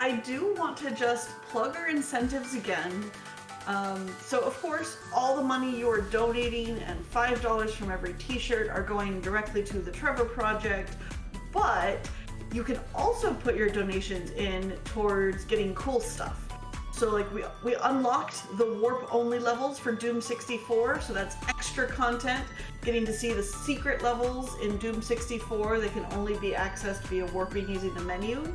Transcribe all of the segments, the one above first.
I do want to just plug our incentives again. So of course, all the money you are donating and $5 from every t-shirt are going directly to the Trevor Project, but you can also put your donations in towards getting cool stuff. So like we unlocked the warp only levels for Doom 64, so that's extra content. Getting to see the secret levels in Doom 64, they can only be accessed via warping using the menu.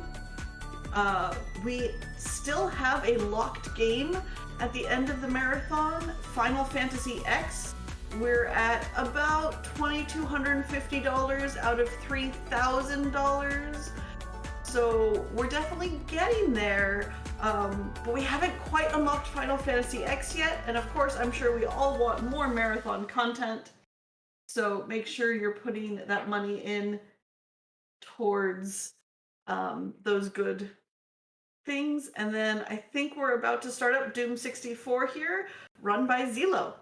We still have a locked game at the end of the marathon, Final Fantasy X. We're at about $2,250 out of $3,000. So we're definitely getting there, but we haven't quite unlocked Final Fantasy X yet. And of course, I'm sure we all want more marathon content. So make sure you're putting that money in towards those good things. And then I think we're about to start up Doom 64 here, run by ZELLLOO.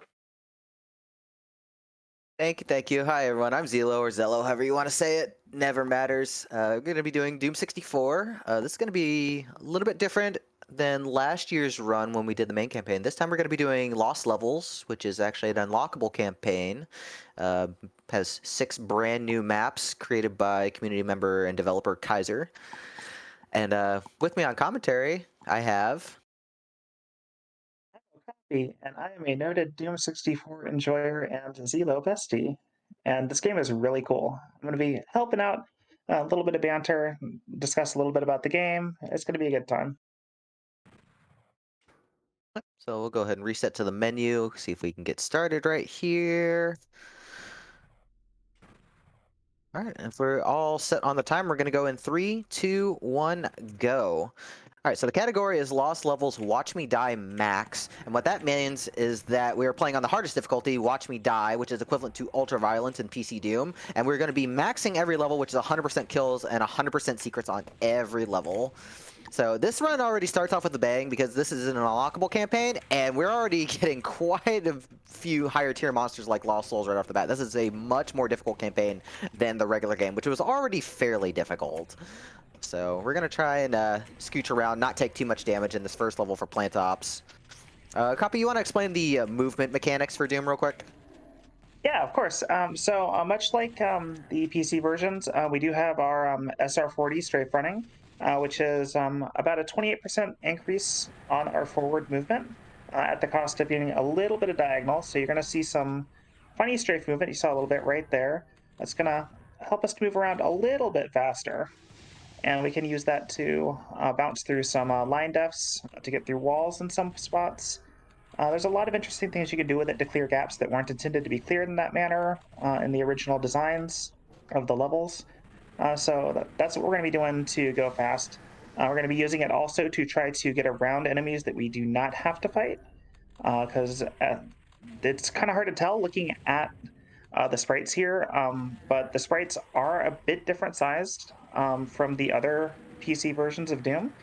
Thank you. Hi, everyone. I'm ZELLLOO, or Zello, however you want to say it. Never matters. We're going to be doing Doom 64. This is going to be a little bit different than last year's run when we did the main campaign. This time we're going to be doing Lost Levels, which is actually an unlockable campaign. Has 6 brand new maps created by community member and developer Kaiser. And with me on commentary, I have... And I am a noted Doom 64 enjoyer and ZELLOOO bestie. And this game is really cool. I'm going to be helping out, a little bit of banter, discuss a little bit about the game. It's going to be a good time. So we'll go ahead and reset to the menu, see if we can get started right here. All right, if we're all set on the time, we're going to go in 3, 2, 1, go. All right, so the category is Lost Levels Watch Me Die Max, and what that means is that we are playing on the hardest difficulty, Watch Me Die, which is equivalent to Ultra Violence in PC Doom, and we're going to be maxing every level, which is 100% kills and 100% secrets on every level. So this run already starts off with a bang because this is an unlockable campaign, and we're already getting quite a few higher tier monsters like Lost Souls right off the bat. This is a much more difficult campaign than the regular game, which was already fairly difficult. So we're going to try and scooch around, not take too much damage in this first level for plant ops. Copy, you want to explain the movement mechanics for Doom real quick? Yeah, of course. Much like the PC versions, we do have our SR40 strafe running, which is about a 28% increase on our forward movement at the cost of getting a little bit of diagonal. So you're going to see some funny strafe movement. You saw a little bit right there. That's going to help us to move around a little bit faster. And we can use that to bounce through some line defs, to get through walls in some spots. There's a lot of interesting things you can do with it to clear gaps that weren't intended to be cleared in that manner in the original designs of the levels. So that's what we're going to be doing to go fast. We're going to be using it also to try to get around enemies that we do not have to fight, because it's kind of hard to tell looking at the sprites here, but the sprites are a bit different sized from the other PC versions of Doom.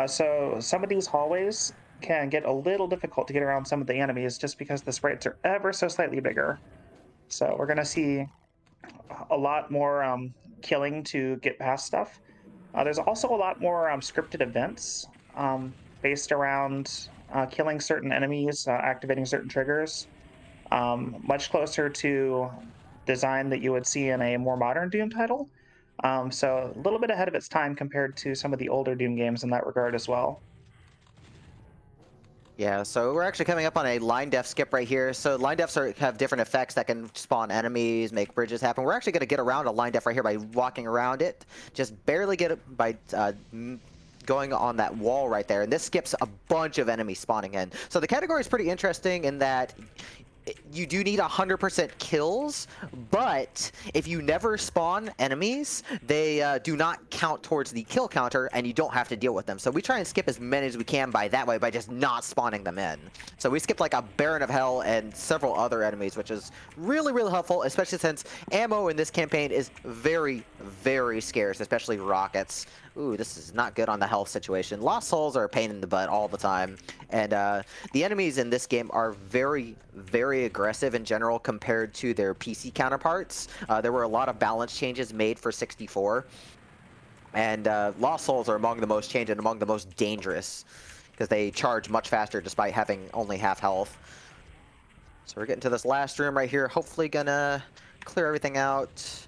So some of these hallways can get a little difficult to get around some of the enemies just because the sprites are ever so slightly bigger. So we're going to see a lot more killing to get past stuff. There's also a lot more scripted events based around killing certain enemies, activating certain triggers, much closer to design that you would see in a more modern Doom title. So a little bit ahead of its time compared to some of the older Doom games in that regard as well. Yeah, so we're actually coming up on a line def skip right here. So line defs have different effects that can spawn enemies, make bridges happen. We're actually going to get around a line def right here by walking around it. Just barely get it by going on that wall right there. And this skips a bunch of enemies spawning in. So the category is pretty interesting in that you do need 100% kills, but if you never spawn enemies, they do not count towards the kill counter, and you don't have to deal with them. So we try and skip as many as we can by that way, by just not spawning them in. So we skipped like a Baron of Hell and several other enemies, which is really, really helpful, especially since ammo in this campaign is very, very scarce, especially rockets. Ooh, this is not good on the health situation. Lost Souls are a pain in the butt all the time. And the enemies in this game are very, very aggressive in general compared to their PC counterparts. There were a lot of balance changes made for 64. And Lost Souls are among the most changed and among the most dangerous because they charge much faster despite having only half health. So we're getting to this last room right here. Hopefully gonna clear everything out.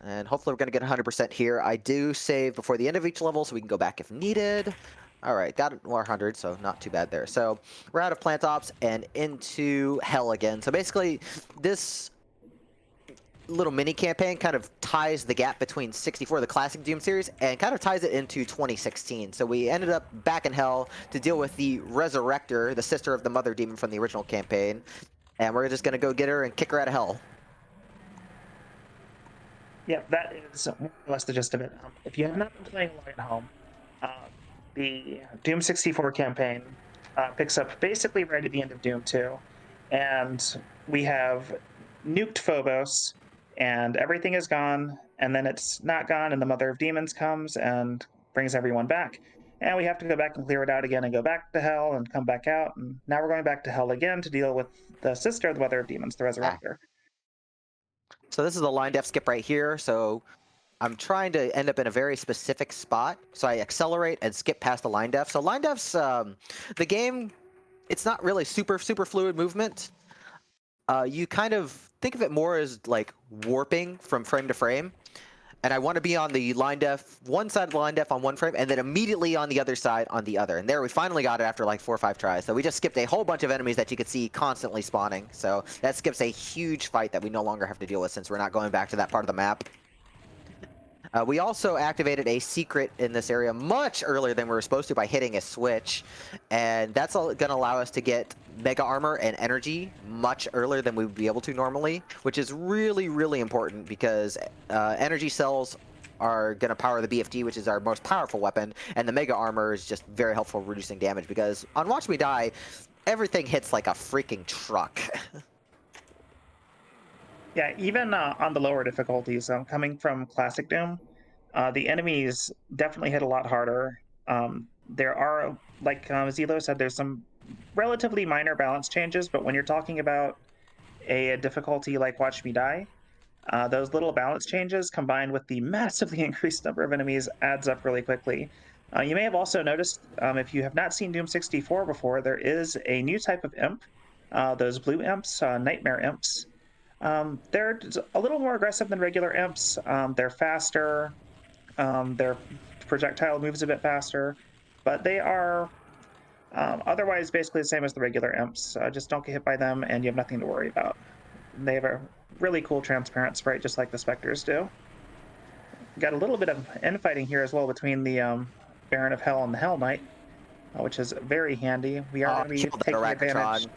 And hopefully we're gonna get 100% here. I do save before the end of each level so we can go back if needed. All right, got it, 100, so not too bad there. So we're out of plant ops and into hell again. So basically this little mini campaign kind of ties the gap between 64, the classic Doom series, and kind of ties it into 2016. So we ended up back in hell to deal with the Resurrector, the sister of the Mother Demon from the original campaign. And we're just gonna go get her and kick her out of hell. Yeah, that is more or less the gist of it. If you have not been playing along at home, uh, the Doom 64 campaign picks up basically right at the end of Doom 2. And we have nuked Phobos, and everything is gone, and then it's not gone, and the Mother of Demons comes and brings everyone back. And we have to go back and clear it out again and go back to hell and come back out. And now we're going back to hell again to deal with the sister of the Mother of Demons, the Resurrector. So this is a line def skip right here. So I'm trying to end up in a very specific spot. So I accelerate and skip past the line def. So line def's, the game, it's not really super fluid movement. You kind of think of it more as like warping from frame to frame. And I want to be on the line def, one side of the line def on one frame, and then immediately on the other side on the other. And there we finally got it after like 4 or 5 tries. So we just skipped a whole bunch of enemies that you could see constantly spawning. So that skips a huge fight that we no longer have to deal with since we're not going back to that part of the map. We also activated a secret in this area much earlier than we were supposed to by hitting a switch. And that's going to allow us to get mega armor and energy much earlier than we would be able to normally, which is really important because energy cells are going to power the BFG, which is our most powerful weapon, and the mega armor is just very helpful reducing damage because on Watch Me Die, everything hits like a freaking truck. Yeah, even on the lower difficulties, coming from Classic Doom, the enemies definitely hit a lot harder. There are, like ZELLLOOO said, there's some relatively minor balance changes, but when you're talking about a difficulty like Watch Me Die, those little balance changes combined with the massively increased number of enemies adds up really quickly. You may have also noticed, if you have not seen Doom 64 before, there is a new type of imp, those blue imps, nightmare imps. They're a little more aggressive than regular imps. They're faster. Their projectile moves a bit faster, but they are otherwise basically the same as the regular imps. Just don't get hit by them, and you have nothing to worry about. They have a really cool transparent sprite, just like the Spectres do. Got a little bit of infighting here as well between the Baron of Hell and the Hell Knight, which is very handy. We are going to be taking advantage.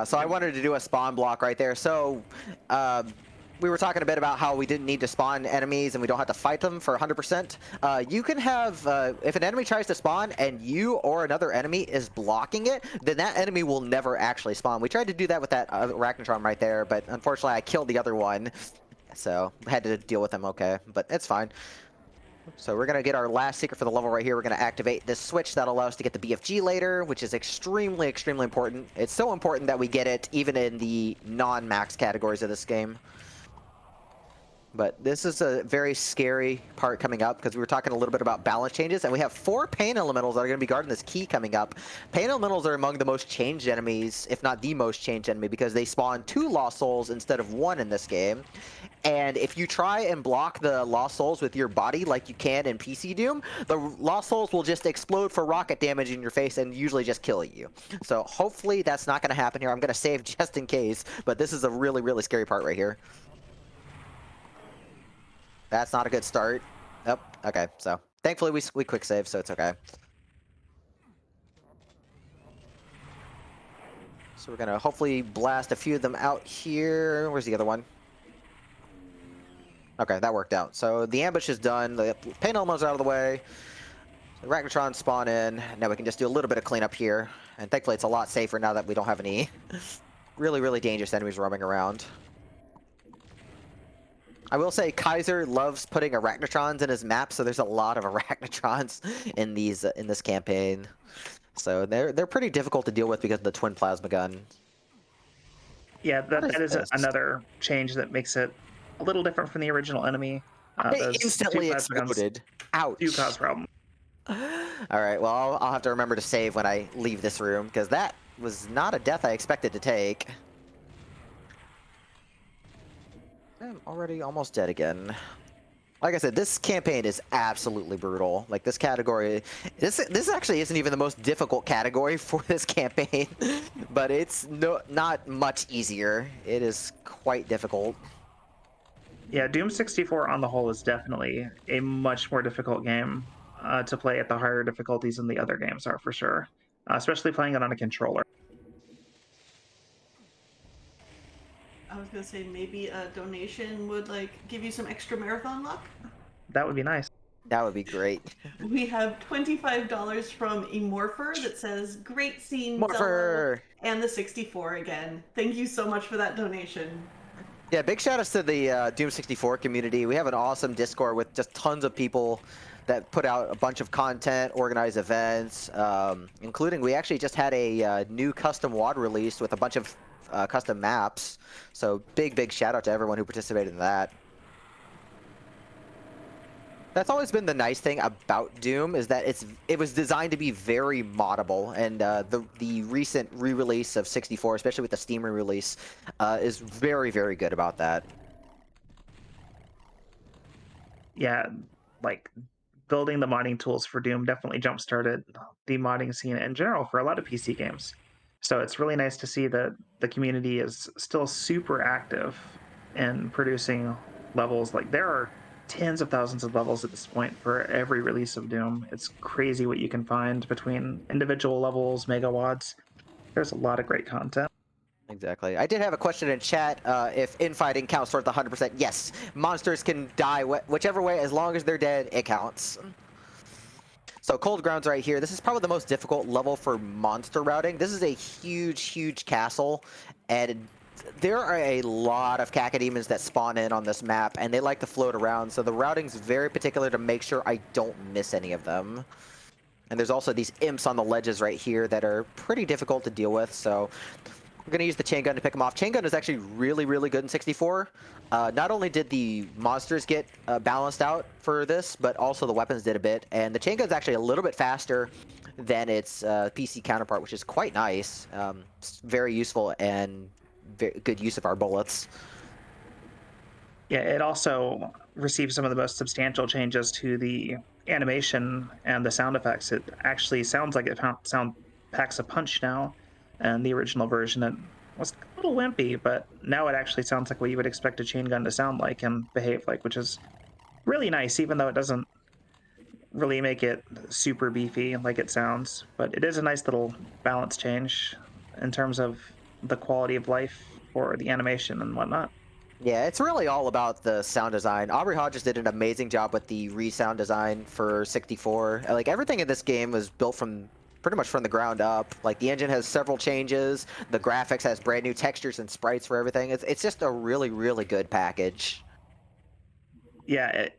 So I wanted to do a spawn block right there. So we were talking a bit about how we didn't need to spawn enemies and we don't have to fight them for 100%. You can have, if an enemy tries to spawn and you or another enemy is blocking it, then that enemy will never actually spawn. We tried to do that with that Arachnotron right there, but unfortunately I killed the other one. So I had to deal with him, okay, but it's fine. So we're going to get our last secret for the level right here. We're going to activate this switch that'll allow us to get the BFG later, which is extremely important. It's so important that we get it even in the non-max categories of this game. But this is a very scary part coming up because we were talking a little bit about balance changes, and we have 4 pain elementals that are going to be guarding this key coming up. Pain elementals are among the most changed enemies, if not the most changed enemy, because they spawn 2 Lost Souls instead of 1 in this game. And if you try and block the Lost Souls with your body like you can in PC Doom, the Lost Souls will just explode for rocket damage in your face and usually just kill you. So hopefully that's not going to happen here. I'm going to save just in case, but this is a really scary part right here. That's not a good start. Oh, okay, so thankfully we quick save, so it's okay. So we're gonna hopefully blast a few of them out here. Where's the other one? Okay, that worked out. So the ambush is done. The pain elementals are out of the way. The Arachnotron spawn in. Now we can just do a little bit of cleanup here. And thankfully it's a lot safer now that we don't have any really dangerous enemies roaming around. I will say Kaiser loves putting Arachnotrons in his map, so there's a lot of Arachnotrons in these in this campaign. So they're pretty difficult to deal with because of the twin plasma gun. Yeah, that is another change that makes it a little different from the original enemy. I Those two instantly plasma guns exploded. do Ouch. cause problems. All right, well, I'll have to remember to save when I leave this room, because that was not a death I expected to take. I'm already almost dead again. Like I said, this campaign is absolutely brutal. Like, this category, this actually isn't even the most difficult category for this campaign, but it's not much easier. It is quite difficult. Yeah, Doom 64 on the whole is definitely a much more difficult game to play at the higher difficulties than the other games are for sure, especially playing it on a controller. I was gonna say maybe a donation would like give you some extra marathon luck. That would be nice. That would be great. We have $25 from Emorpher that says, "Great scene, Zello," Morpher! and the 64 again. Thank you so much for that donation. Yeah, big shout outs to the Doom 64 community. We have an awesome Discord with just tons of people that put out a bunch of content, organize events, including we actually just had a new custom WOD released with a bunch of custom maps. So big shout out to everyone who participated in that. That's always been the nice thing about Doom, is that it was designed to be very moddable, and the recent re-release of 64, especially with the Steam re-release, is very good about that. Yeah, like building the modding tools for Doom definitely jump-started the modding scene in general for a lot of PC games. So it's really nice to see that the community is still super active in producing levels. Like there are tens of thousands of levels at this point for every release of Doom. It's crazy what you can find between individual levels, megawads. There's a lot of great content. Exactly. I did have a question in chat, if infighting counts towards the 100%. Yes, monsters can die whichever way, as long as they're dead, it counts. So Cold Ground's right here. This is probably the most difficult level for monster routing. This is a huge castle, and there are a lot of cacodemons that spawn in on this map, and they like to float around, so the routing's very particular to make sure I don't miss any of them. And there's also these imps on the ledges right here that are pretty difficult to deal with, so we're going to use the chain gun to pick them off. Chain gun is actually really good in 64. Not only did the monsters get balanced out for this, but also the weapons did a bit. And the chain gun is actually a little bit faster than its PC counterpart, which is quite nice. It's very useful and very good use of our bullets. Yeah, it also received some of the most substantial changes to the animation and the sound effects. It actually sounds like it packs a punch now. And the original version, it was a little wimpy, but now it actually sounds like what you would expect a chain gun to sound like and behave like, which is really nice, even though it doesn't really make it super beefy like it sounds. But it is a nice little balance change in terms of the quality of life for the animation and whatnot. Yeah, it's really all about the sound design. Aubrey Hodges did an amazing job with the re-sound design for 64. Like, everything in this game was built from pretty much from the ground up. Like, the engine has several changes, the graphics has brand new textures and sprites for everything. It's just a really good package. Yeah,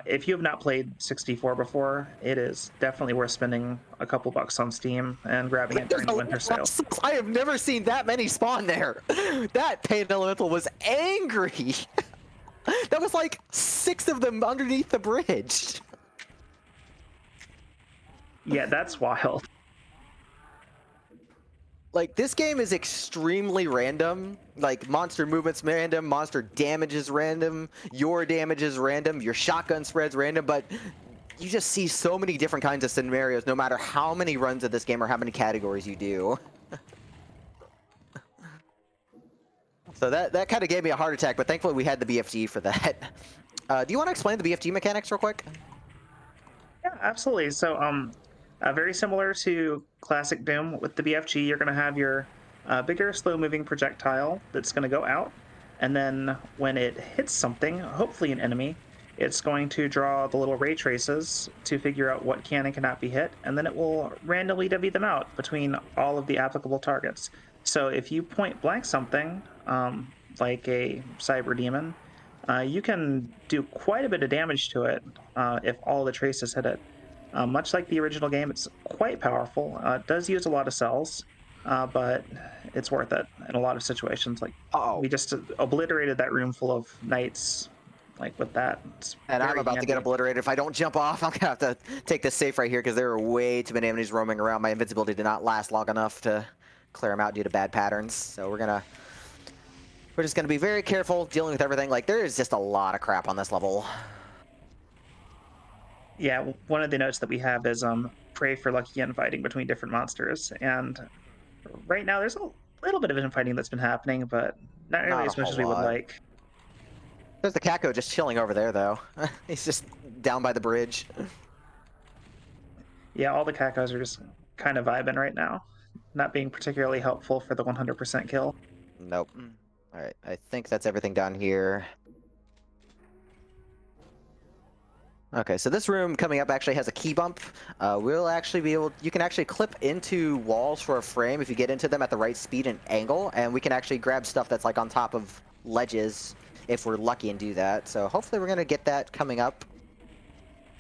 if you have not played 64 before, it is definitely worth spending a couple bucks on Steam and grabbing it during the winter sale. I have never seen that many spawn there. That Pain Elemental was angry. That was like 6 of them underneath the bridge. Yeah, that's wild. Like, this game is extremely random. Like, monster movement's random, monster damage is random, your damage is random, your shotgun spread's random, but you just see so many different kinds of scenarios no matter how many runs of this game or how many categories you do. So that kind of gave me a heart attack, but thankfully we had the BFG for that. Do you want to explain the BFG mechanics real quick? Yeah, absolutely. So, very similar to classic Doom, with the BFG, you're going to have your bigger, slow-moving projectile that's going to go out, and then when it hits something, hopefully an enemy, it's going to draw the little ray traces to figure out what can and cannot be hit, and then it will randomly divvy them out between all of the applicable targets. So if you point blank something, like a cyber demon, you can do quite a bit of damage to it if all the traces hit it. Much like the original game, it's quite powerful. It does use a lot of cells, but it's worth it in a lot of situations. Like, we just obliterated that room full of knights like with that. It's And I'm very about to get handy. obliterated. If I don't jump off, I'm gonna have to take this safe right here because there are way too many enemies roaming around. My invincibility did not last long enough to clear them out due to bad patterns. So we're just gonna be very careful dealing with everything. Like there is just a lot of crap on this level. Yeah, one of the notes that we have is pray for lucky infighting between different monsters, and right now there's a little bit of infighting that's been happening, but not nearly Not a as much whole as we would lot. like. There's the Kako just chilling over there though. He's just down by the bridge. Yeah, all the Kakos are just kind of vibing right now, not being particularly helpful for the 100% kill. Nope. All right, I think that's everything down here. Okay, so this room coming up actually has a key bump. We'll actually be able, you can actually clip into walls for a frame if you get into them at the right speed and angle, and we can actually grab stuff that's like on top of ledges if we're lucky and do that. So hopefully we're gonna get that coming up.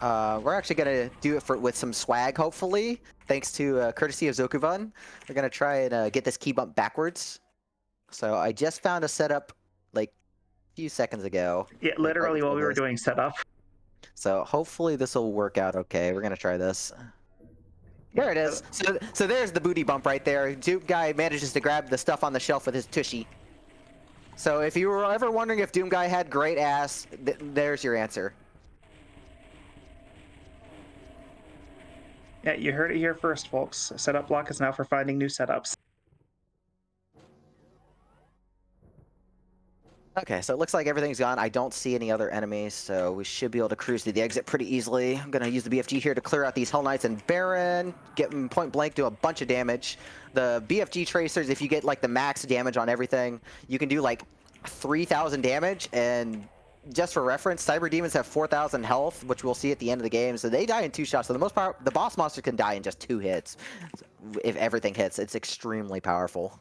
We're actually gonna do it with some swag, hopefully, thanks to courtesy of Zokuvun. We're gonna try and get this key bump backwards. So I just found a setup like a few seconds ago. Yeah, Like right literally while before we were this. doing setup. So hopefully this will work out okay. We're gonna try this. There Yeah, it is. So there's the booty bump right there. Doom guy manages to grab the stuff on the shelf with his tushy. So if you were ever wondering if Doom guy had great ass, there's your answer. yeah, you heard it here first, folks. Setup block is now for finding new setups. Okay, so it looks like everything's gone. I don't see any other enemies, so we should be able to cruise to the exit pretty easily. I'm gonna use the BFG here to clear out these Hell Knights and Baron, get them point blank, do a bunch of damage. The BFG tracers, if you get like the max damage on everything, you can do like 3,000 damage, and just for reference, Cyber Demons have 4,000 health, which we'll see at the end of the game, so they die in 2 shots. So the most power, the boss monster can die in just 2 hits. If everything hits, it's extremely powerful.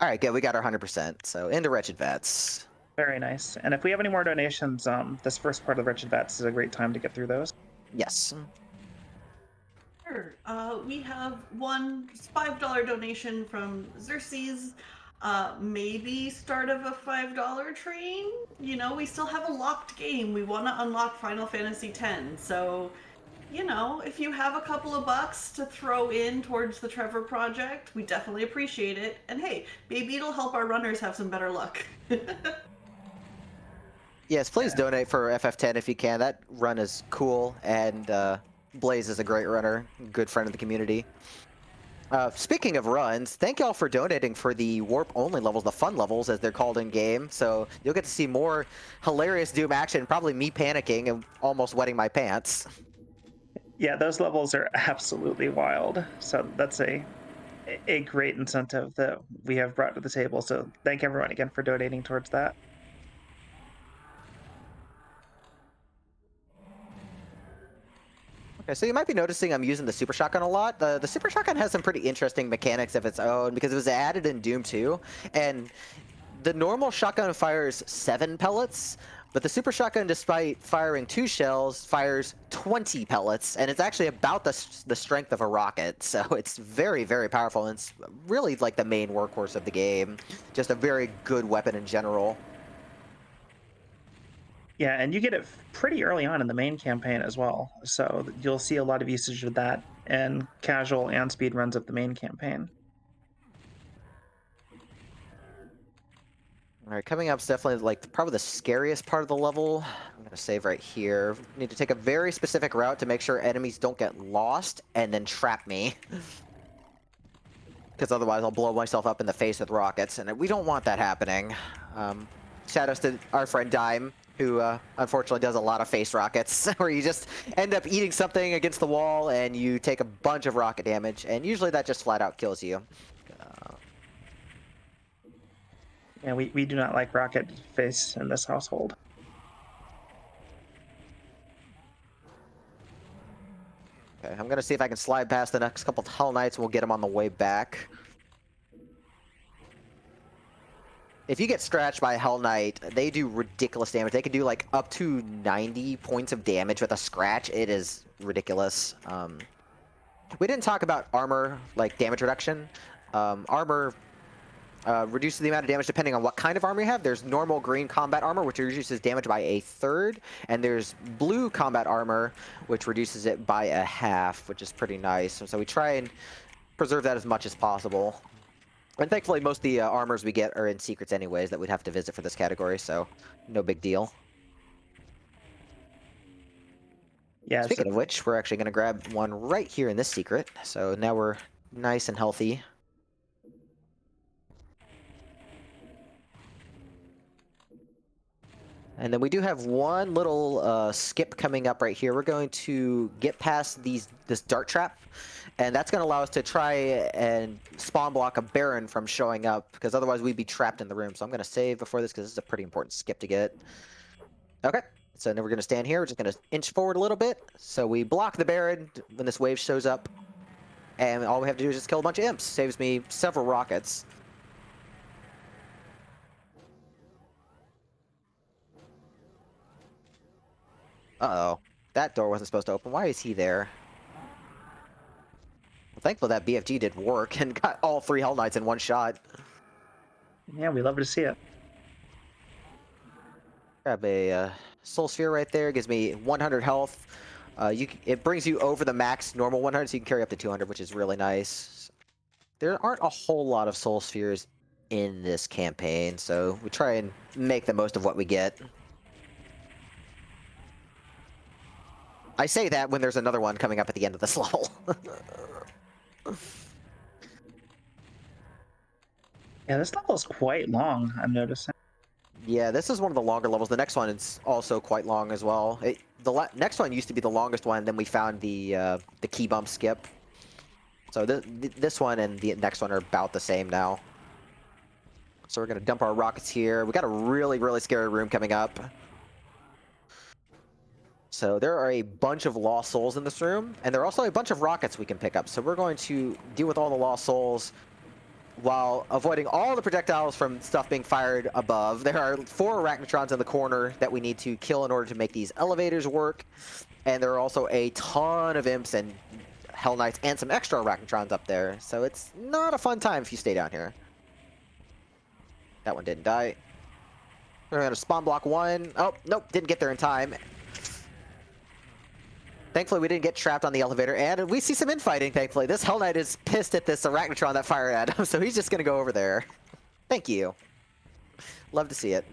All right, good. We got our 100%. So into Wretched Vats. Very nice. And if we have any more donations, this first part of Wretched Vats is a great time to get through those. Yes. Sure. We have one $5 donation from Xerxes. Maybe start of a $5 train. You know, we still have a locked game. We want to unlock Final Fantasy X. So, you know, if you have a couple of bucks to throw in towards the Trevor project, we definitely appreciate it. And hey, maybe it'll help our runners have some better luck. Yes, please donate for FF10 if you can. That run is cool, and Blaze is a great runner, good friend of the community. Speaking of runs, thank y'all for donating for the warp-only levels, the fun levels as they're called in-game. So you'll get to see more hilarious Doom action, probably me panicking and almost wetting my pants. Yeah, those levels are absolutely wild. So that's a great incentive that we have brought to the table. So thank everyone again for donating towards that. Okay, so you might be noticing I'm using the Super Shotgun a lot. The Super Shotgun has some pretty interesting mechanics of its own because it was added in Doom 2, and the normal shotgun fires 7 pellets, but the Super Shotgun, despite firing 2 shells, fires 20 pellets, and it's actually about the strength of a rocket, so it's very, very powerful, and it's really like the main workhorse of the game. Just a very good weapon in general. Yeah, and you get it pretty early on in the main campaign as well. So you'll see a lot of usage of that in casual and speed runs of the main campaign. All right, coming up is definitely like probably the scariest part of the level. I'm gonna save right here. Need to take a very specific route to make sure enemies don't get lost and then trap me. Because otherwise I'll blow myself up in the face with rockets, and we don't want that happening. Shoutouts to our friend Dime, who unfortunately does a lot of face rockets, where you just end up eating something against the wall and you take a bunch of rocket damage, and usually that just flat out kills you. Yeah, we do not like rocket face in this household. Okay, I'm gonna see if I can slide past the next couple of Hell Knights, and we'll get them on the way back. If you get scratched by a Hell Knight, they do ridiculous damage. They can do like up to 90 points of damage with a scratch. It is ridiculous. We didn't talk about armor, like damage reduction. Armor reduces the amount of damage depending on what kind of armor you have. There's normal green combat armor, which reduces damage by 1/3, and there's blue combat armor, which reduces it by 1/2, which is pretty nice. So we try and preserve that as much as possible. And thankfully, most of the armors we get are in secrets anyways that we'd have to visit for this category, so no big deal. Yeah. Speaking of which, we're actually going to grab one right here in this secret. So now we're nice and healthy. And then we do have one little skip coming up right here. We're going to get past this dart trap, and that's going to allow us to try and spawn block a Baron from showing up, because otherwise we'd be trapped in the room. So I'm going to save before this, because this is a pretty important skip to get. Okay, so now we're going to stand here. We're just going to inch forward a little bit. So we block the Baron when this wave shows up, and all we have to do is just kill a bunch of imps. Saves me several rockets. Uh-oh. That door wasn't supposed to open. Why is he there? Well, thankful that BFG did work and got all 3 Hell Knights in one shot. Yeah, we love to see it. Grab a Soul Sphere right there. Gives me 100 health. It brings you over the max normal 100, so you can carry up to 200, which is really nice. There aren't a whole lot of Soul Spheres in this campaign, so we try and make the most of what we get. I say that when there's another one coming up at the end of this level. Yeah, this level is quite long, I'm noticing. Yeah, this is one of the longer levels. The next one is also quite long as well. The next one used to be the longest one, then we found the key bump skip. So this one and the next one are about the same now. So we're going to dump our rockets here. We got a really, really scary room coming up. So there are a bunch of lost souls in this room, and there are also a bunch of rockets we can pick up. So we're going to deal with all the lost souls while avoiding all the projectiles from stuff being fired above. There are 4 arachnotrons in the corner that we need to kill in order to make these elevators work. And there are also a ton of imps and Hell Knights and some extra arachnotrons up there. So it's not a fun time if you stay down here. That one didn't die. We're going to spawn block 1. Oh, nope, didn't get there in time. Thankfully, we didn't get trapped on the elevator, and we see some infighting, thankfully. This Hell Knight is pissed at this Arachnotron that fired at him, so he's just going to go over there. Thank you. Love to see it.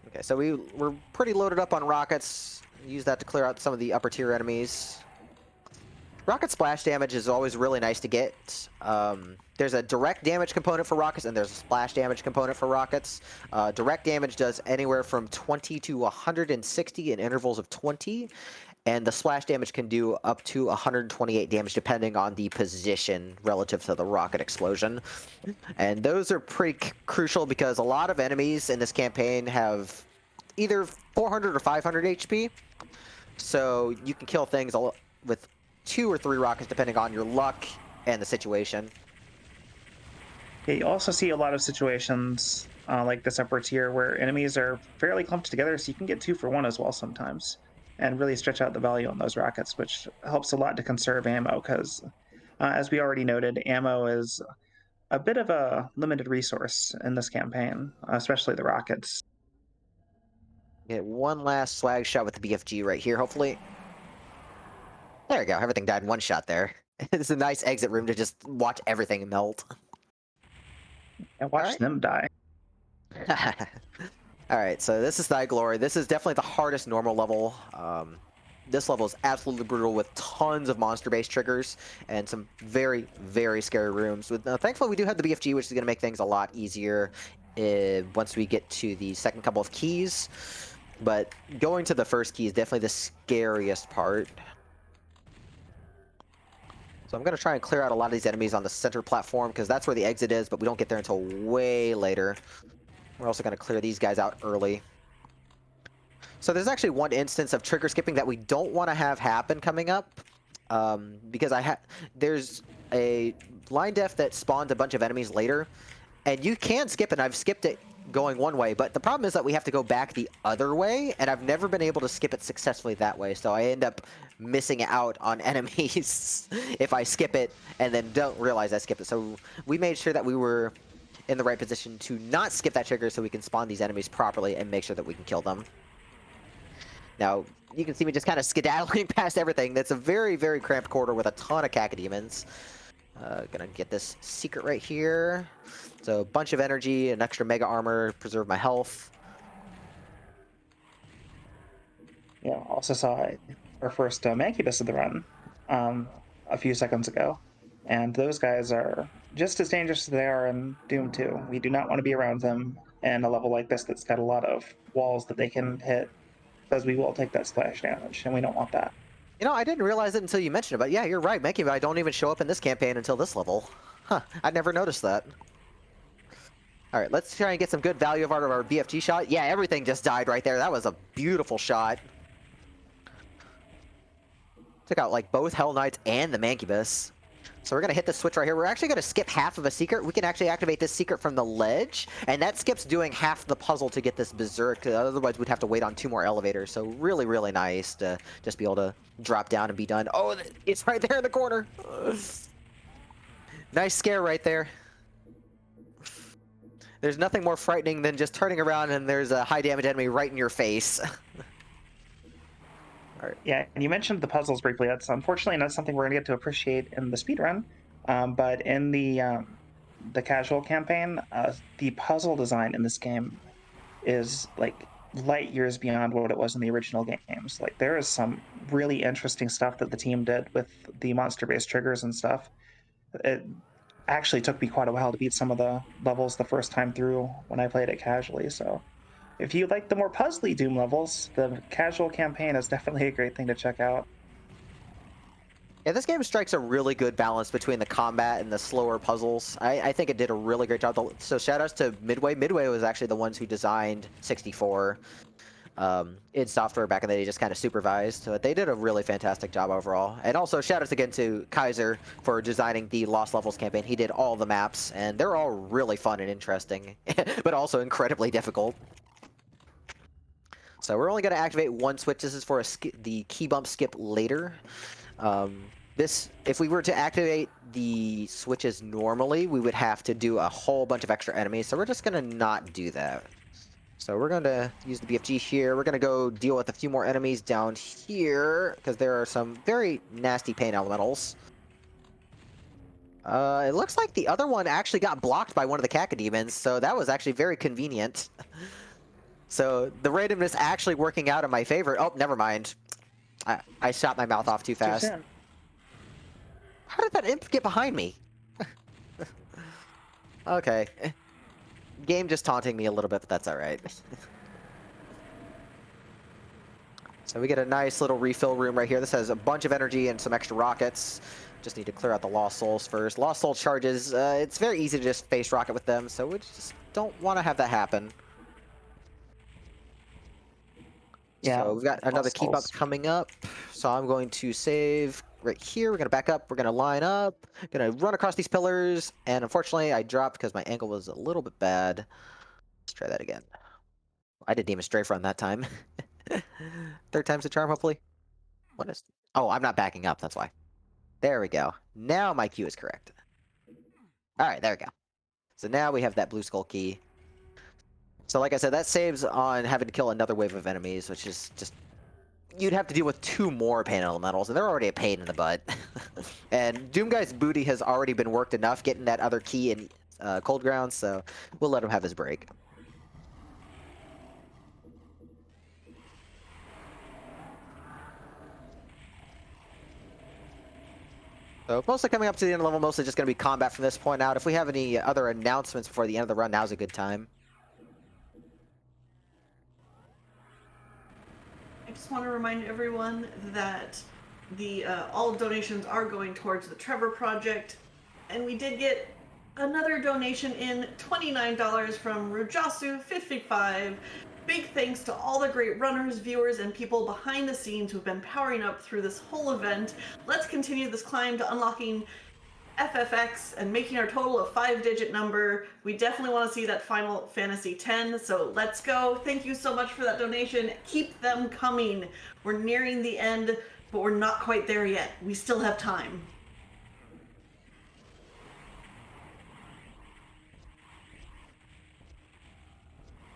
Okay, so we're pretty loaded up on rockets. Use that to clear out some of the upper tier enemies. Rocket splash damage is always really nice to get. There's a direct damage component for rockets, and there's a splash damage component for rockets. Direct damage does anywhere from 20 to 160 in intervals of 20, and the splash damage can do up to 128 damage depending on the position relative to the rocket explosion. And those are pretty crucial because a lot of enemies in this campaign have either 400 or 500 HP, so you can kill things with 2 or 3 rockets depending on your luck and the situation. Yeah, you also see a lot of situations like this upper tier where enemies are fairly clumped together, so you can get 2 for 1 as well sometimes, and really stretch out the value on those rockets, which helps a lot to conserve ammo, because as we already noted, ammo is a bit of a limited resource in this campaign, especially the rockets. Get one last swag shot with the BFG right here, hopefully. There we go, everything died in one shot there. It's a nice exit room to just watch everything melt. And watch them die. Alright, so this is Thy Glory. This is definitely the hardest normal level. This level is absolutely brutal with tons of monster-based triggers and some very, very scary rooms. Thankfully, we do have the BFG, which is going to make things a lot easier once we get to the second couple of keys. But going to the first key is definitely the scariest part. So I'm going to try and clear out a lot of these enemies on the center platform, because that's where the exit is, but we don't get there until way later. We're also going to clear these guys out early. So there's actually one instance of trigger skipping that we don't want to have happen coming up, because there's a line def that spawns a bunch of enemies later, and you can skip it. I've skipped it going one way, but the problem is that we have to go back the other way, and I've never been able to skip it successfully that way, so I end up missing out on enemies if I skip it and then don't realize I skipped it. So we made sure that we were in the right position to not skip that trigger so we can spawn these enemies properly and make sure that we can kill them. Now, you can see me just kind of skedaddling past everything. That's a very, very cramped corridor with a ton of cacodemons. Gonna get this secret right here. So a bunch of energy, an extra mega armor, preserve my health. Yeah, also saw our first Mancubus of the run a few seconds ago. And those guys are just as dangerous as they are in Doom 2. We do not want to be around them in a level like this that's got a lot of walls that they can hit, because we will take that splash damage, and we don't want that. You know, I didn't realize it until you mentioned it, but yeah, you're right. I don't even show up in this campaign until this level. Huh, I never noticed that. All right, let's try and get some good value out of our BFG shot. Yeah, everything just died right there. That was a beautiful shot. Took out, like, both Hell Knights and the Mancubus. So we're going to hit the switch right here. We're actually going to skip half of a secret. We can actually activate this secret from the ledge, and that skips doing half the puzzle to get this Berserk. Otherwise, we'd have to wait on 2 more elevators. So really, really nice to just be able to drop down and be done. Oh, it's right there in the corner. Nice scare right there. There's nothing more frightening than just turning around and there's a high damage enemy right in your face. All right. Yeah, and you mentioned the puzzles briefly. That's unfortunately not something we're going to get to appreciate in the speedrun, but in the casual campaign, the puzzle design in this game is like light years beyond what it was in the original games. Like, there is some really interesting stuff that the team did with the monster-based triggers and stuff. It actually took me quite a while to beat some of the levels the first time through when I played it casually, so if you like the more puzzly Doom levels, the casual campaign is definitely a great thing to check out. Yeah, this game strikes a really good balance between the combat and the slower puzzles. I think it did a really great job. So shout-outs to Midway. Midway was actually the ones who designed 64. id Software back in the day just kind of supervised. So they did a really fantastic job overall. And also shout-outs again to Kaiser for designing the Lost Levels campaign. He did all the maps, and they're all really fun and interesting, but also incredibly difficult. So we're only going to activate 1 switch. This is for the key bump skip later. If we were to activate the switches normally, we would have to do a whole bunch of extra enemies. So we're just going to not do that. So we're going to use the BFG here. We're going to go deal with a few more enemies down here, because there are some very nasty pain elementals. It looks like the other one actually got blocked by one of the cacodemons, so that was actually very convenient. So the randomness actually working out in my favor. Oh, never mind. I shot my mouth off too fast. How did that imp get behind me? Okay. Game just taunting me a little bit, but that's alright. So we get a nice little refill room right here. This has a bunch of energy and some extra rockets. Just need to clear out the Lost Souls first. Lost Soul charges, it's very easy to just face rocket with them, so we just don't want to have that happen. Yeah, so we've got another keep up coming up. So I'm going to save right here. We're going to back up. We're going to line up. Going to run across these pillars. And unfortunately, I dropped because my ankle was a little bit bad. Let's try that again. I didn't even strafe run that time. 3rd time's the charm, hopefully. What is... Oh, I'm not backing up. That's why. There we go. Now my cue is correct. All right, there we go. So now we have that blue skull key. So like I said, that saves on having to kill another wave of enemies, which is just... You'd have to deal with 2 more pain elementals, and they're already a pain in the butt. And Doomguy's booty has already been worked enough getting that other key in Cold Ground, so we'll let him have his break. So mostly coming up to the end of the level, mostly just going to be combat from this point out. If we have any other announcements before the end of the run, now's a good time. I just want to remind everyone that all donations are going towards the Trevor Project, and we did get another donation in, $29 from Rujasu55. Big thanks to all the great runners, viewers, and people behind the scenes who've been powering up through this whole event. Let's continue this climb to unlocking FFX and making our total a 5-digit number. We definitely want to see that Final Fantasy X, so let's go. Thank you so much for that donation. Keep them coming. We're nearing the end, but we're not quite there yet. We still have time.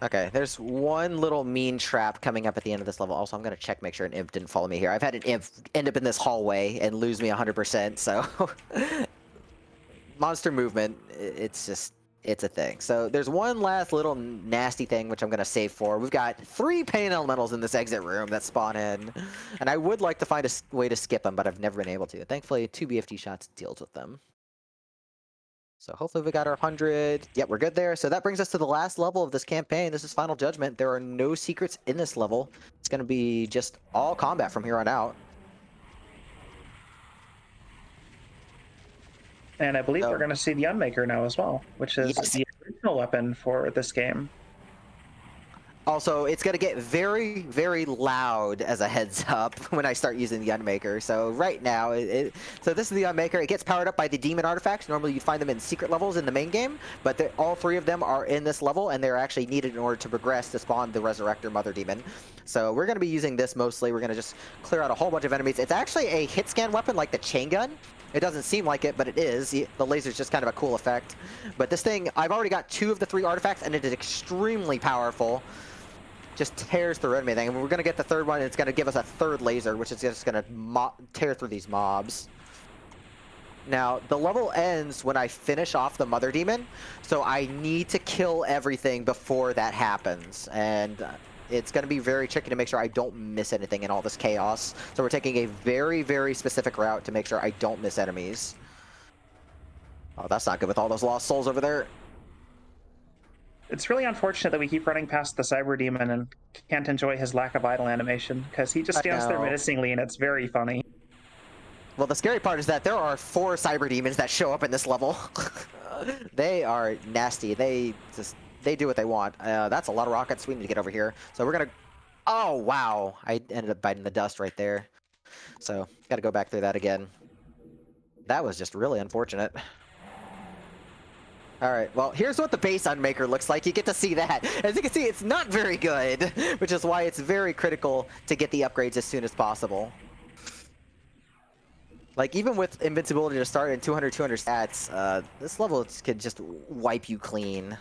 Okay, there's one little mean trap coming up at the end of this level. Also, I'm gonna check, make sure an imp didn't follow me here. I've had an imp end up in this hallway and lose me 100%, so... Monster movement, it's just, it's a thing. So there's one last little nasty thing, which I'm gonna save for. We've got 3 pain elementals in this exit room that spawn in, and I would like to find a way to skip them, but I've never been able to. Thankfully, 2 BFG shots deals with them. So hopefully we got our 100. Yep, we're good there. So that brings us to the last level of this campaign. This is Final Judgment. There are no secrets in this level. It's going to be just all combat from here on out. And I believe we're going to see the Unmaker now as well, which is the original weapon for this game. Also, it's going to get very, very loud as a heads up when I start using the Unmaker. So right now, so this is the Unmaker. It gets powered up by the demon artifacts. Normally you find them in secret levels in the main game, but all 3 of them are in this level, and they're actually needed in order to progress to spawn the Resurrector Mother Demon. So we're going to be using this mostly. We're going to just clear out a whole bunch of enemies. It's actually a hit scan weapon like the chain gun. It doesn't seem like it, but it is. The laser's just kind of a cool effect. But this thing, I've already got 2 of the 3 artifacts, and it is extremely powerful. Just tears through everything, and we're gonna get the 3rd one, and it's gonna give us a 3rd laser, which is just gonna tear through these mobs. Now, the level ends when I finish off the Mother Demon, so I need to kill everything before that happens, and it's gonna be very tricky to make sure I don't miss anything in all this chaos. So we're taking a very, very specific route to make sure I don't miss enemies. Oh, that's not good with all those lost souls over there. It's really unfortunate that we keep running past the Cyber Demon and can't enjoy his lack of idle animation, because he just stands there menacingly, and it's very funny. Well, the scary part is that there are 4 Cyber Demons that show up in this level. They are nasty. They do what they want. That's a lot of rockets. We need to get over here. So we're gonna... Oh, wow. I ended up biting the dust right there. So, gotta go back through that again. That was just really unfortunate. Alright, well, here's what the base Unmaker looks like. You get to see that. As you can see, it's not very good, which is why it's very critical to get the upgrades as soon as possible. Like, even with invincibility to start and 200 stats, this level could just wipe you clean.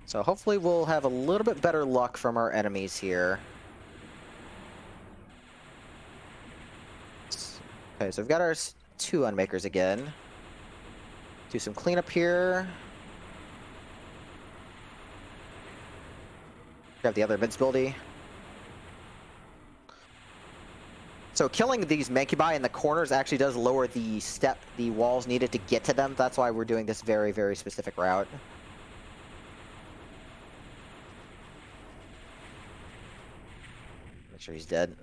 So hopefully we'll have a little bit better luck from our enemies here. Okay, so we've got our 2 Unmakers again. Do some cleanup here. Grab the other invincibility. So killing these Mancubi in the corners actually does lower the walls needed to get to them. That's why we're doing this very, very specific route. Make sure he's dead.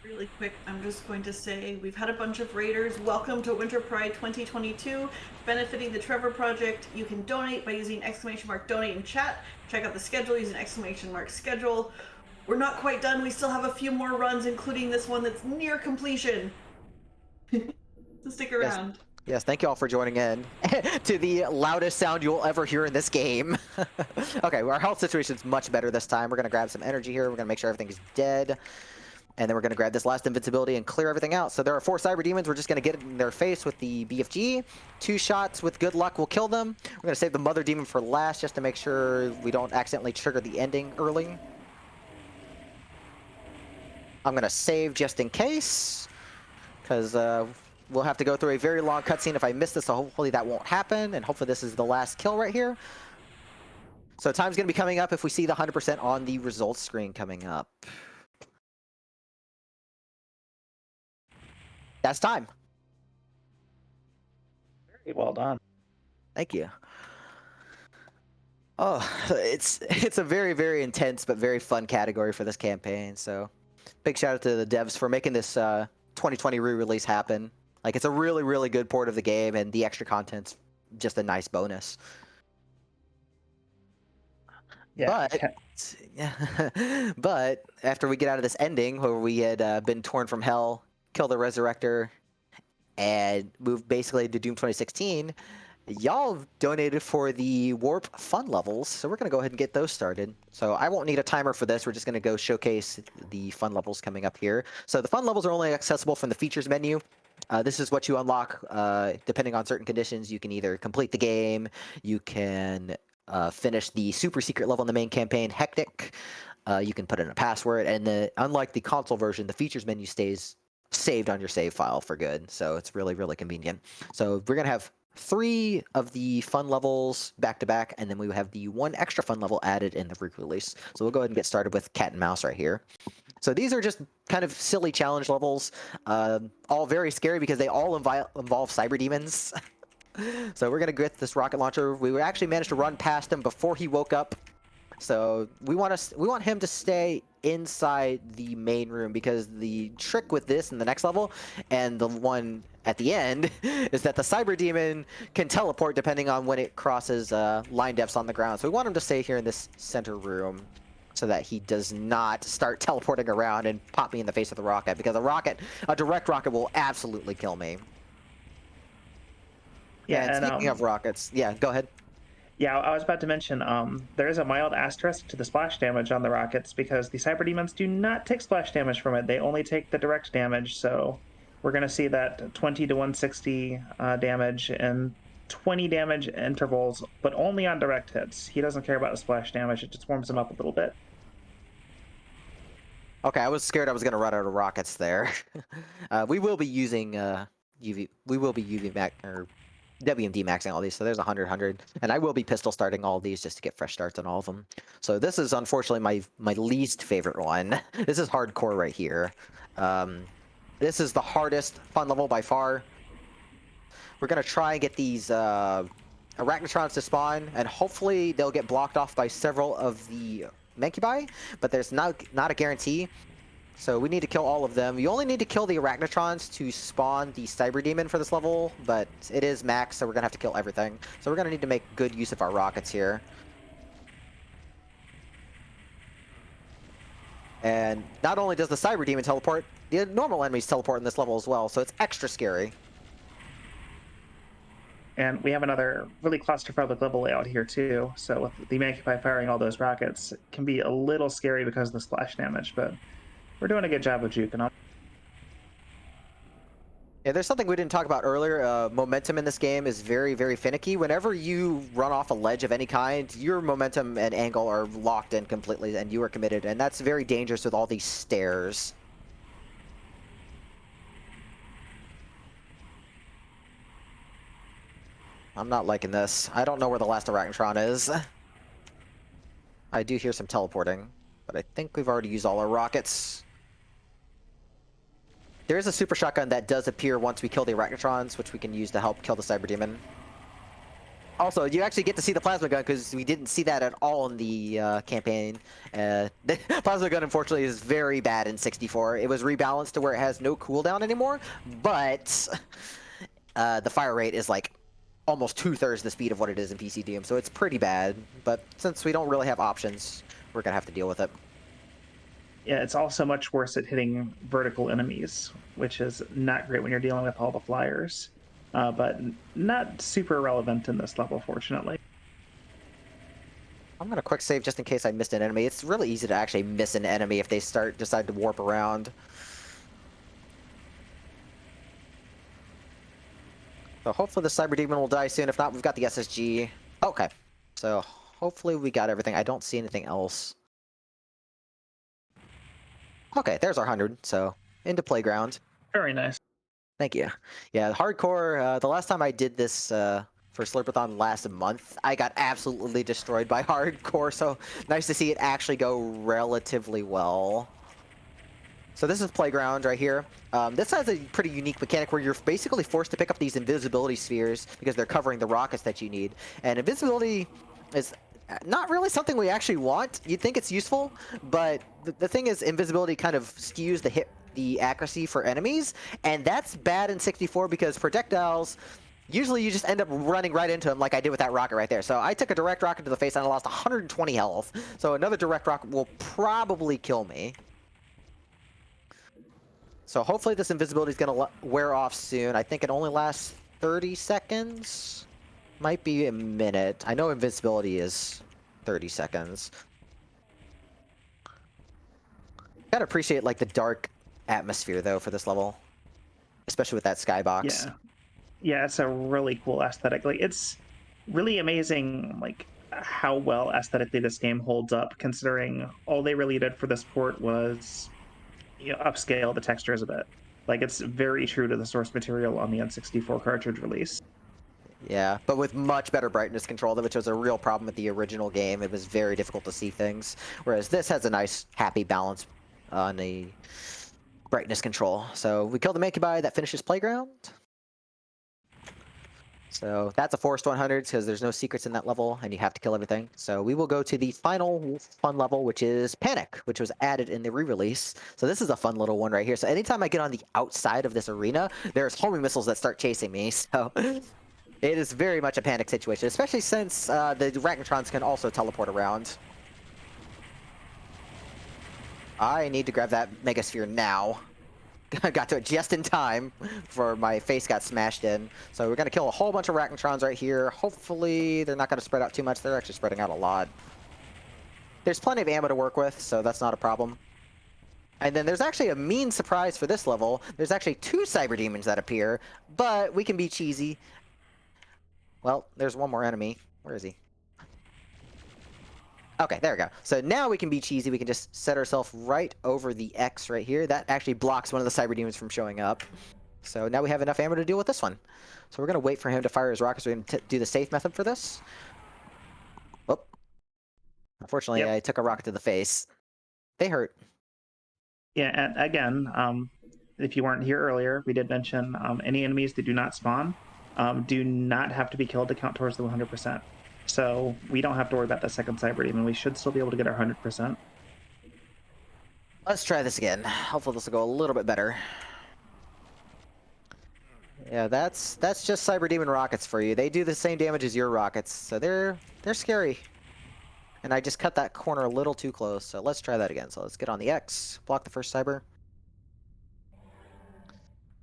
Really quick, I'm just going to say we've had a bunch of raiders. Welcome to Winter Pride 2022, benefiting the Trevor Project. You can donate by using !donate in chat. Check out the schedule using !schedule. We're not quite done. We still have a few more runs, including this one that's near completion. So stick around. Yes, thank you all for joining in to the loudest sound you'll ever hear in this game. Okay, well, our health situation's much better this time. We're gonna grab some energy here. We're gonna make sure everything's dead. And then we're going to grab this last invincibility and clear everything out. So there are 4 Cyber Demons. We're just going to get in their face with the BFG. 2 shots with good luck will kill them. We're going to save the Mother Demon for last just to make sure we don't accidentally trigger the ending early. I'm going to save just in case, because we'll have to go through a very long cutscene if I miss this, so hopefully that won't happen. And hopefully this is the last kill right here. So time's going to be coming up if we see the 100% on the results screen coming up. That's time. Very well done. Thank you. Oh, it's a very, very intense but very fun category for this campaign. So big shout out to the devs for making this 2020 re-release happen. Like, it's a really, really good port of the game, and the extra content's just a nice bonus. Yeah. But after we get out of this ending where we had been torn from hell, kill the Resurrector, and move basically to Doom 2016, y'all donated for the Warp fun levels, so we're going to go ahead and get those started. So I won't need a timer for this. We're just going to go showcase the fun levels coming up here. So the fun levels are only accessible from the features menu. This is what you unlock depending on certain conditions. You can either complete the game, you can finish the super secret level in the main campaign, Hectic. You can put in a password, and unlike the console version, the features menu stays saved on your save file for good. So it's really, really convenient. So we're going to have 3 of the fun levels back to back, and then we have the 1 extra fun level added in the re-release. So we'll go ahead and get started with Cat and Mouse right here. So these are just kind of silly challenge levels, all very scary because they all involve cyber demons. So we're gonna get this rocket launcher. We actually managed to run past him before he woke up. So we want him to stay inside the main room, because the trick with this in the next level and the one at the end is that the cyber demon can teleport depending on when it crosses line depths on the ground. So we want him to stay here in this center room so that he does not start teleporting around and pop me in the face of the rocket, because a direct rocket will absolutely kill me. Yeah, and speaking of rockets, yeah, go ahead. Yeah, I was about to mention, there is a mild asterisk to the splash damage on the rockets, because the cyber demons do not take splash damage from it. They only take the direct damage, so we're going to see that 20 to 160 damage and 20 damage intervals, but only on direct hits. He doesn't care about the splash damage. It just warms him up a little bit. Okay, I was scared I was going to run out of rockets there. We will be using UV. We will be UV max or WMD maxing all these. So there's 100, and I will be pistol starting all these just to get fresh starts on all of them. So this is unfortunately my least favorite one. This is hardcore right here. This is the hardest fun level by far. We're gonna try and get these arachnotrons to spawn, and hopefully they'll get blocked off by several of the Mancubi, but there's not a guarantee. So we need to kill all of them. You only need to kill the arachnotrons to spawn the cyber demon for this level, but it is max, so we're gonna have to kill everything. So we're gonna need to make good use of our rockets here. And not only does the cyber demon teleport, the normal enemies teleport in this level as well, so it's extra scary. And we have another really claustrophobic level layout here too. So with the Mancubi firing all those rockets, it can be a little scary because of the splash damage, but we're doing a good job of juking them. Yeah, there's something we didn't talk about earlier. Momentum in this game is very, very finicky. Whenever you run off a ledge of any kind, your momentum and angle are locked in completely, and you are committed. And that's very dangerous with all these stairs. I'm not liking this. I don't know where the last Arachnotron is. I do hear some teleporting, but I think we've already used all our rockets. There is a super shotgun that does appear once we kill the Arachnotrons, which we can use to help kill the cyber demon. Also, you actually get to see the plasma gun, because we didn't see that at all in the campaign. The plasma gun, unfortunately, is very bad in 64. It was rebalanced to where it has no cooldown anymore, but the fire rate is like almost 2/3 the speed of what it is in PC Doom, so it's pretty bad. But since we don't really have options, we're gonna have to deal with it. Yeah, it's also much worse at hitting vertical enemies, which is not great when you're dealing with all the flyers, but not super relevant in this level, fortunately. I'm gonna quick save just in case I missed an enemy. It's really easy to actually miss an enemy if they decide to warp around. So hopefully the cyber demon will die soon. If not, we've got the SSG. Okay, so hopefully we got everything. I don't see anything else. Okay, there's our 100. So into playground. Very nice. Thank you. Yeah, hardcore. The last time I did this for Slurpathon last month, I got absolutely destroyed by hardcore. So nice to see it actually go relatively well. So this is playground right here. This has a pretty unique mechanic where you're basically forced to pick up these invisibility spheres because they're covering the rockets that you need. And invisibility is not really something we actually want. You'd think it's useful, but the thing is, invisibility kind of skews the accuracy for enemies, and that's bad in 64 because projectiles, usually you just end up running right into them like I did with that rocket right there. So I took a direct rocket to the face and I lost 120 health. So another direct rocket will probably kill me. So hopefully this invisibility is going to wear off soon. I think it only lasts 30 seconds. Might be a minute. I know invincibility is 30 seconds. Gotta appreciate like the dark atmosphere though for this level, especially with that skybox. Yeah, it's a really cool aesthetic. Like it's really amazing, like how well aesthetically this game holds up, considering all they really did for this port was upscale the textures a bit. Like it's very true to the source material on the N64 cartridge release. Yeah, but with much better brightness control, which was a real problem with the original game. It was very difficult to see things, whereas this has a nice, happy balance on the brightness control. So we killed the Makebai, that finishes Playground. So that's a forced 100 because there's no secrets in that level, and you have to kill everything. So we will go to the final fun level, which is Panic, which was added in the re-release. So this is a fun little one right here. So anytime I get on the outside of this arena, there's homing missiles that start chasing me. So it is very much a panic situation, especially since the Arachnotrons can also teleport around. I need to grab that Megasphere now. I got to it just in time before my face got smashed in. So we're going to kill a whole bunch of Arachnotrons right here. Hopefully they're not going to spread out too much. They're actually spreading out a lot. There's plenty of ammo to work with, so that's not a problem. And then there's actually a mean surprise for this level. There's actually 2 Cyber Demons that appear, but we can be cheesy. Well, there's one more enemy. Where is he? Okay, there we go. So now we can be cheesy. We can just set ourselves right over the X right here. That actually blocks one of the Cyber Demons from showing up. So now we have enough ammo to deal with this one. So we're going to wait for him to fire his rockets. We're going to do the safe method for this. Oh. Unfortunately, I took a rocket to the face. They hurt. Yeah, and again, if you weren't here earlier, we did mention any enemies that do not spawn do not have to be killed to count towards the 100%. So we don't have to worry about the second Cyber Demon. We should still be able to get our 100%. Let's try this again. Hopefully this will go a little bit better. Yeah, that's just Cyber Demon rockets for you. They do the same damage as your rockets, so they're scary. And I just cut that corner a little too close, so let's try that again. So let's get on the X, block the first Cyber.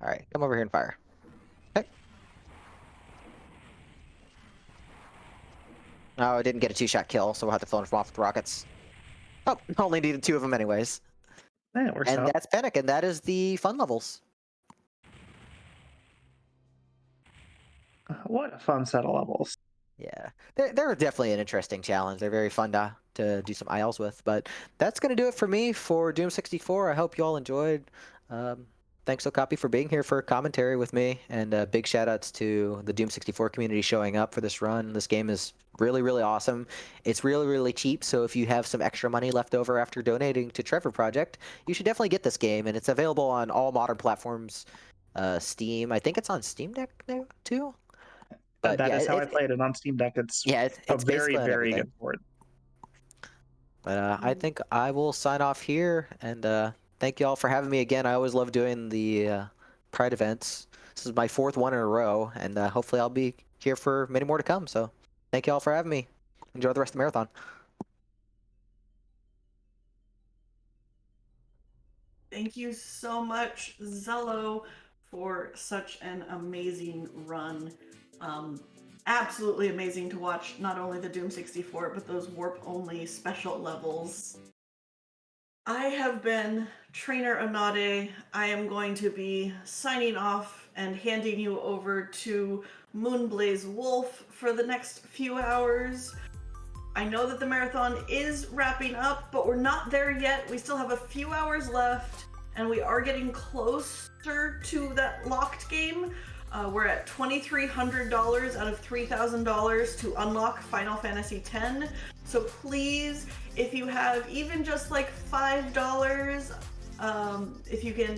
Alright, come over here and fire. Okay. Oh, I didn't get a 2-shot kill, so we'll have to throw him off with rockets. Oh, only needed 2 of them anyways. Yeah, we're and that's Panic, and that is the fun levels. What a fun set of levels. Yeah, they're definitely an interesting challenge. They're very fun to do some ILs with. But that's going to do it for me for Doom 64. I hope you all enjoyed. Thanks, Okapi, for being here for commentary with me. And big shout-outs to the Doom 64 community showing up for this run. This game is really, really awesome. It's really, really cheap. So if you have some extra money left over after donating to Trevor Project, you should definitely get this game. And it's available on all modern platforms. Steam. I think it's on Steam Deck now, too. But that is how I played it on Steam Deck. It's a very, very good port. But I think I will sign off here, and thank you all for having me again. I always love doing the Pride events. This is my 4th one in a row, and hopefully I'll be here for many more to come. So thank you all for having me. Enjoy the rest of the marathon. Thank you so much, ZELLLOO, for such an amazing run. Absolutely amazing to watch not only the Doom 64, but those warp-only special levels. I have been Trainer Anade. I am going to be signing off and handing you over to Moonblaze Wolf for the next few hours. I know that the marathon is wrapping up, but we're not there yet. We still have a few hours left, and we are getting closer to that locked game. We're at $2,300 out of $3,000 to unlock Final Fantasy X. So please, if you have even just like $5, if you can, !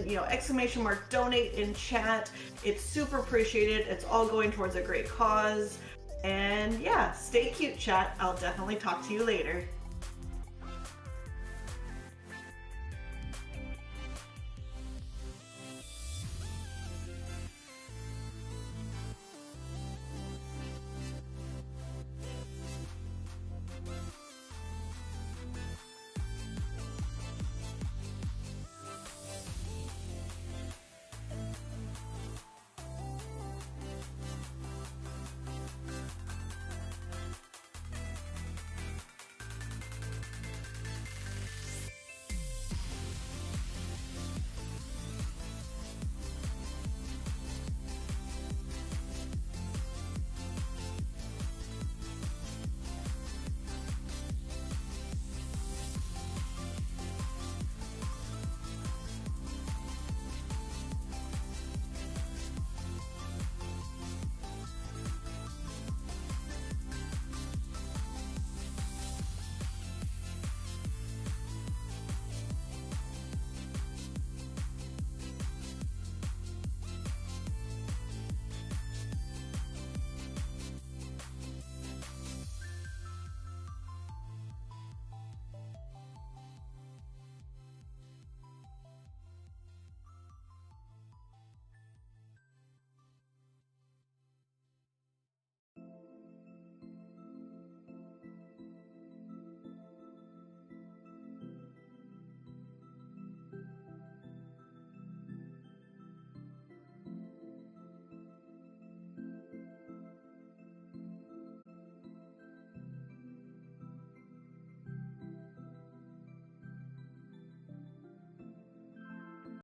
Donate in chat. It's super appreciated. It's all going towards a great cause. And yeah, stay cute, chat. I'll definitely talk to you later.